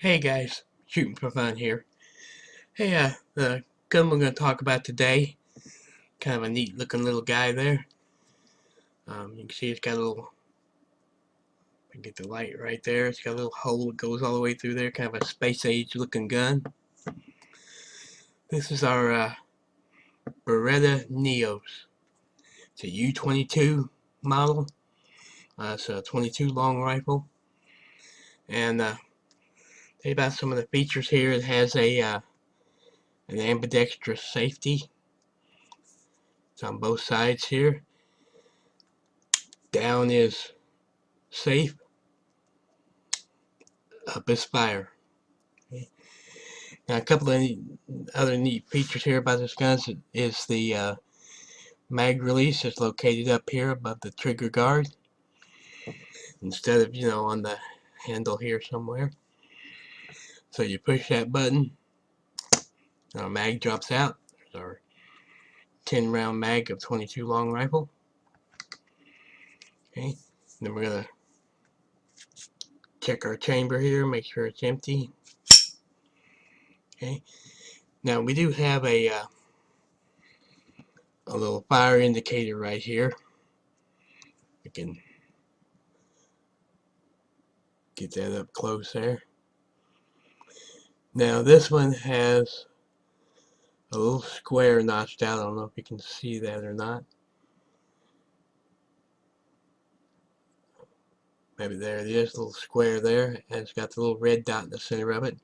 Hey guys, shooting for fun here. Hey, the gun we're going to talk about today, kind of a neat looking little guy there. You can see it's got a little, I can get the light right there, it's got a little hole that goes all the way through there, kind of a space age looking gun. This is our Beretta Neos. It's a U-22 model, it's a 22 long rifle. And tell you about some of the features here. It has an ambidextrous safety. It's on both sides here. Down is safe, up is fire. Okay. Now, a couple of other neat features here about this gun is the mag release is located up here above the trigger guard instead of, on the handle here somewhere. So you push that button, our mag drops out. There's our 10 round mag of 22 long rifle. Okay, then we're gonna check our chamber here, make sure it's empty. Okay, now we do have a little fire indicator right here. We can get that up close there. Now this one has a little square notched out. I don't know if you can see that or not. Maybe there it is, a little square there, and it's got the little red dot in the center of it.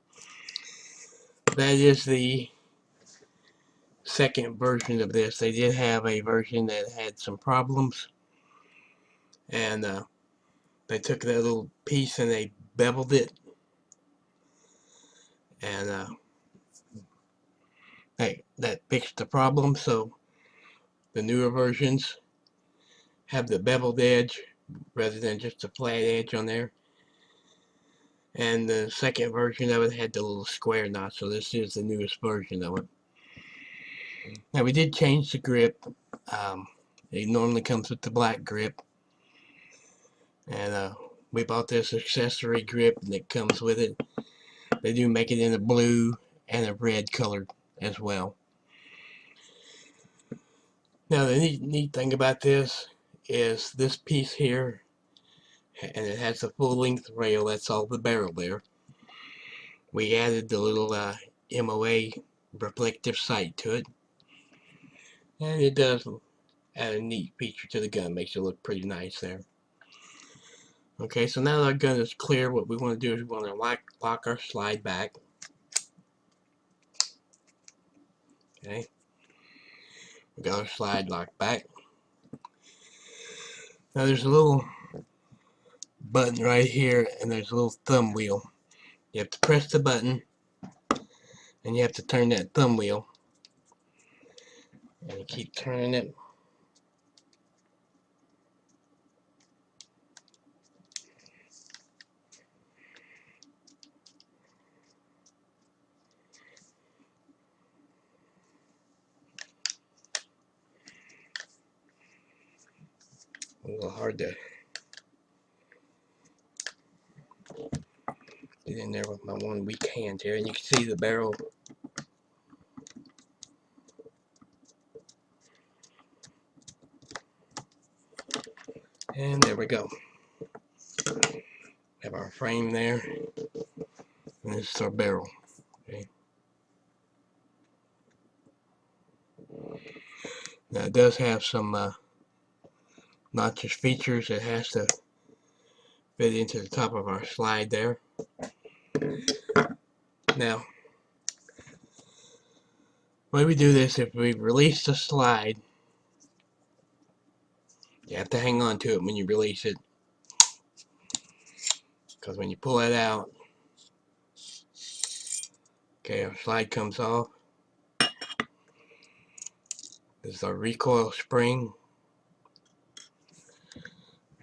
That is the second version of this. They did have a version that had some problems, and they took that little piece and they beveled it, and that fixed the problem. So the newer versions have the beveled edge rather than just a flat edge on there. And the second version of it had the little square knot, so this is the newest version of it. Now we did change the grip. It normally comes with the black grip, and we bought this accessory grip and it comes with it. They do make it in a blue and a red color as well. Now the neat thing about this is this piece here, and it has the full length rail. That's all the barrel there. We added the little MOA reflective sight to it, and it does add a neat feature to the gun. Makes it look pretty nice there. Okay, so now that our gun is clear, what we want to do is we want to lock our slide back. Okay, we got our slide locked back. Now there's a little button right here, and there's a little thumb wheel. You have to press the button, and you have to turn that thumb wheel, and you keep turning it. A little hard to get in there with my one weak hand here, and you can see the barrel. And there we go. Have our frame there, and this is our barrel. Okay. Now it does have some notches features. It has to fit into the top of our slide there. Now, when we do this, if we release the slide, you have to hang on to it when you release it, because when you pull it out, okay, our slide comes off. This is our recoil spring,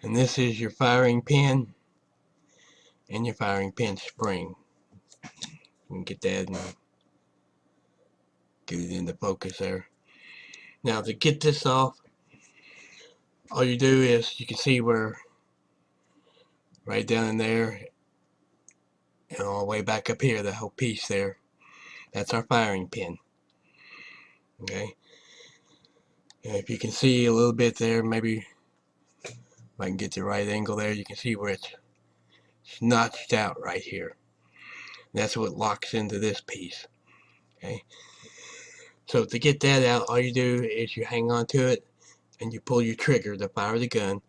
and this is your firing pin and your firing pin spring. You can get that and get it into focus there. Now to get this off, all you do is, you can see where right down in there, And all the way back up here, the whole piece there, that's our firing pin. Okay, and if you can see a little bit there, maybe if I can get the right angle there, you can see where it's notched out right here. And that's what locks into this piece. Okay, so to get that out, all you do is you hang on to it and you pull your trigger to fire the gun,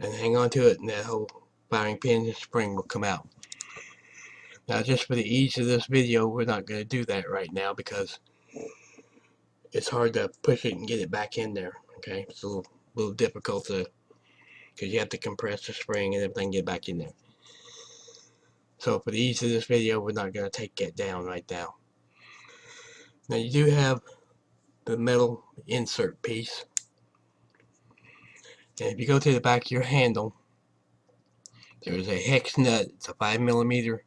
and hang on to it, and that whole firing pin and spring will come out. Now, just for the ease of this video, we're not going to do that right now because it's hard to push it and get it back in there. Okay, it's a little difficult to, because you have to compress the spring and everything, get back in there. So for the ease of this video, we're not going to take that down right now. Now you do have the metal insert piece, and if you go to the back of your handle, there's a hex nut. It's a 5mm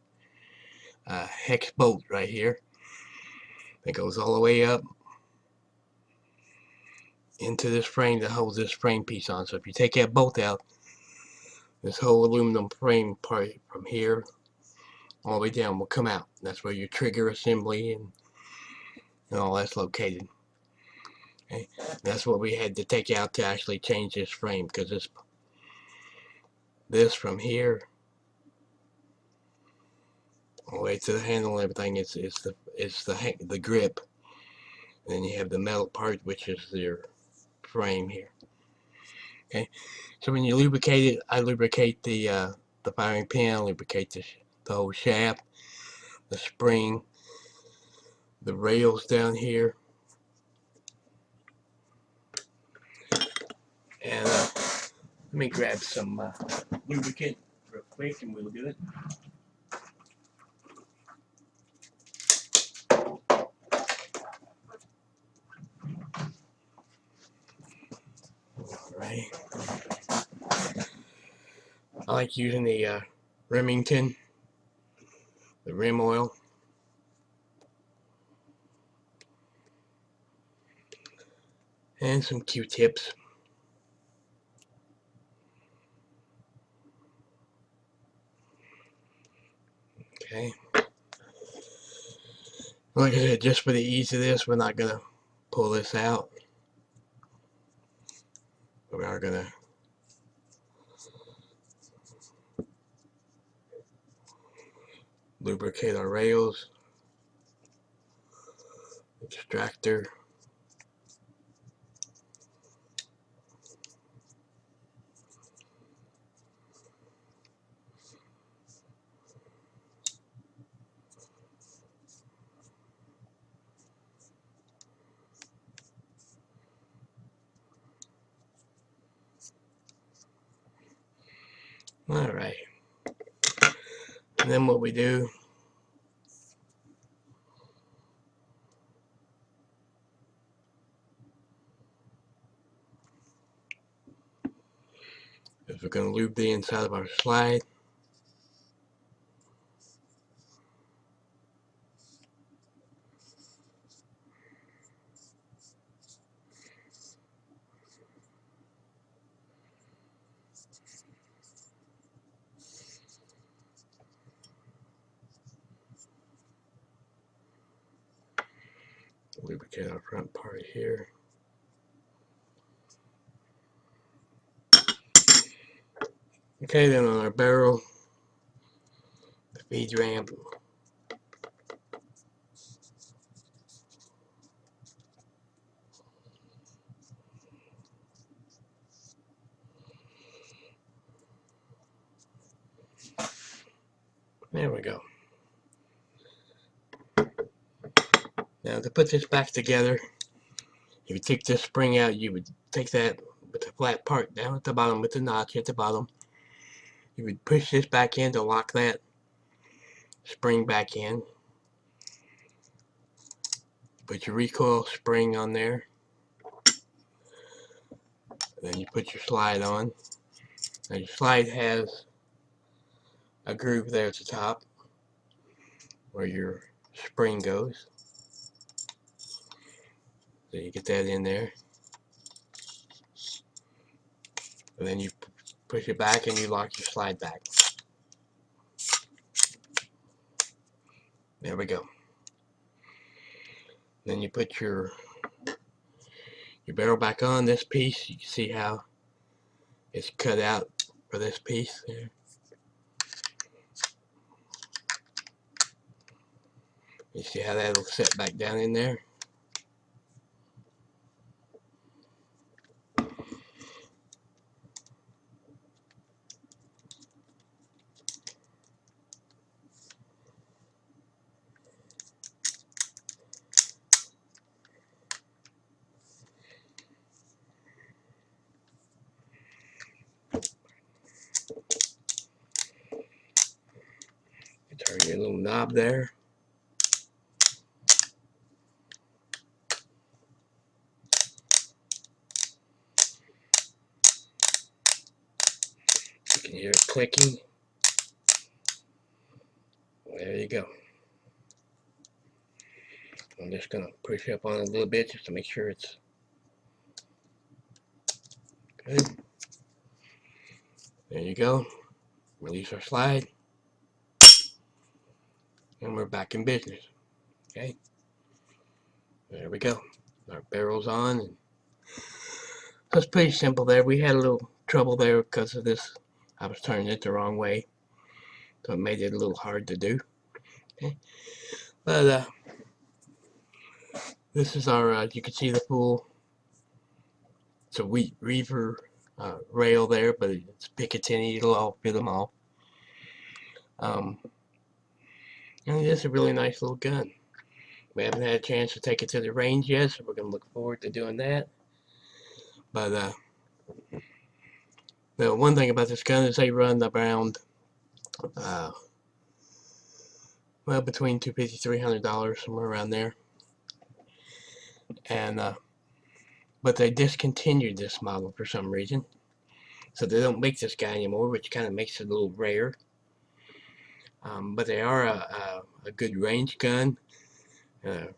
hex bolt right here that goes all the way up into this frame that holds this frame piece on. So if you take that bolt out, this whole aluminum frame part from here all the way down will come out. That's where your trigger assembly and all that's located. Okay, that's what we had to take out to actually change this frame, because this from here all the way to the handle and everything is the grip, and then you have the metal part, which is your frame here. Okay, so when you lubricate it, I lubricate the firing pin, I lubricate the whole shaft, the spring, the rails down here, and let me grab some lubricant real quick and we'll do it. Alright, I like using the Remington, the rim oil. And some Q-tips. Okay. Like I said, just for the ease of this, we're not going to pull this out. We are going to lubricate our rails, extractor, alright. And then what we do is we're going to lube the inside of our slide. Lubricate our front part here. Okay, then on our barrel, the feed ramp, there we go. Now to put this back together, if you take this spring out, you would take that with the flat part down at the bottom with the notch at the bottom. You would push this back in to lock that spring back in. Put your recoil spring on there. Then you put your slide on. Now your slide has a groove there at the top where your spring goes. So you get that in there. And then you push it back and you lock your slide back. There we go. Then you put your barrel back on this piece. You can see how it's cut out for this piece there. You see how that'll set back down in there. You turn your little knob there. You can hear it clicking. There you go. I'm just going to push up on it a little bit just to make sure it's good. There you go. Release our slide. And we're back in business. Okay. There we go. Our barrel's on. And so it's pretty simple there. We had a little trouble there because of this. I was turning it the wrong way. So it made it a little hard to do. Okay. But this is our, you can see the full, it's a wheat reefer rail there, but it's Picatinny, it'll all fit them all. And it's a really nice little gun. We haven't had a chance to take it to the range yet, so we're going to look forward to doing that. But the one thing about this gun is they run around, well, between $250 $300, somewhere around there. And but they discontinued this model for some reason, so they don't make this guy anymore, which kind of makes it a little rare. But they are a good range gun,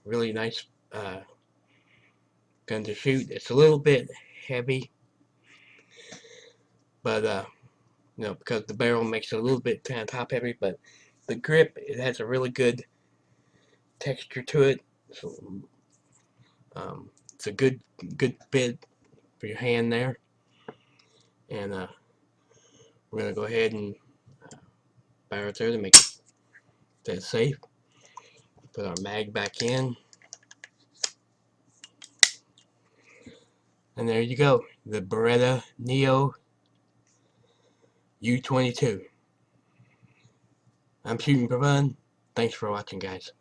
really nice gun to shoot. It's a little bit heavy, but you know, because the barrel makes it a little bit kind of top heavy, but the grip, it has a really good texture to it. So it's a good fit for your hand there. And we're gonna go ahead and fire it there to make that safe. Put our mag back in, and there you go, the Beretta Neo U-22. I'm shooting for fun. Thanks for watching, guys.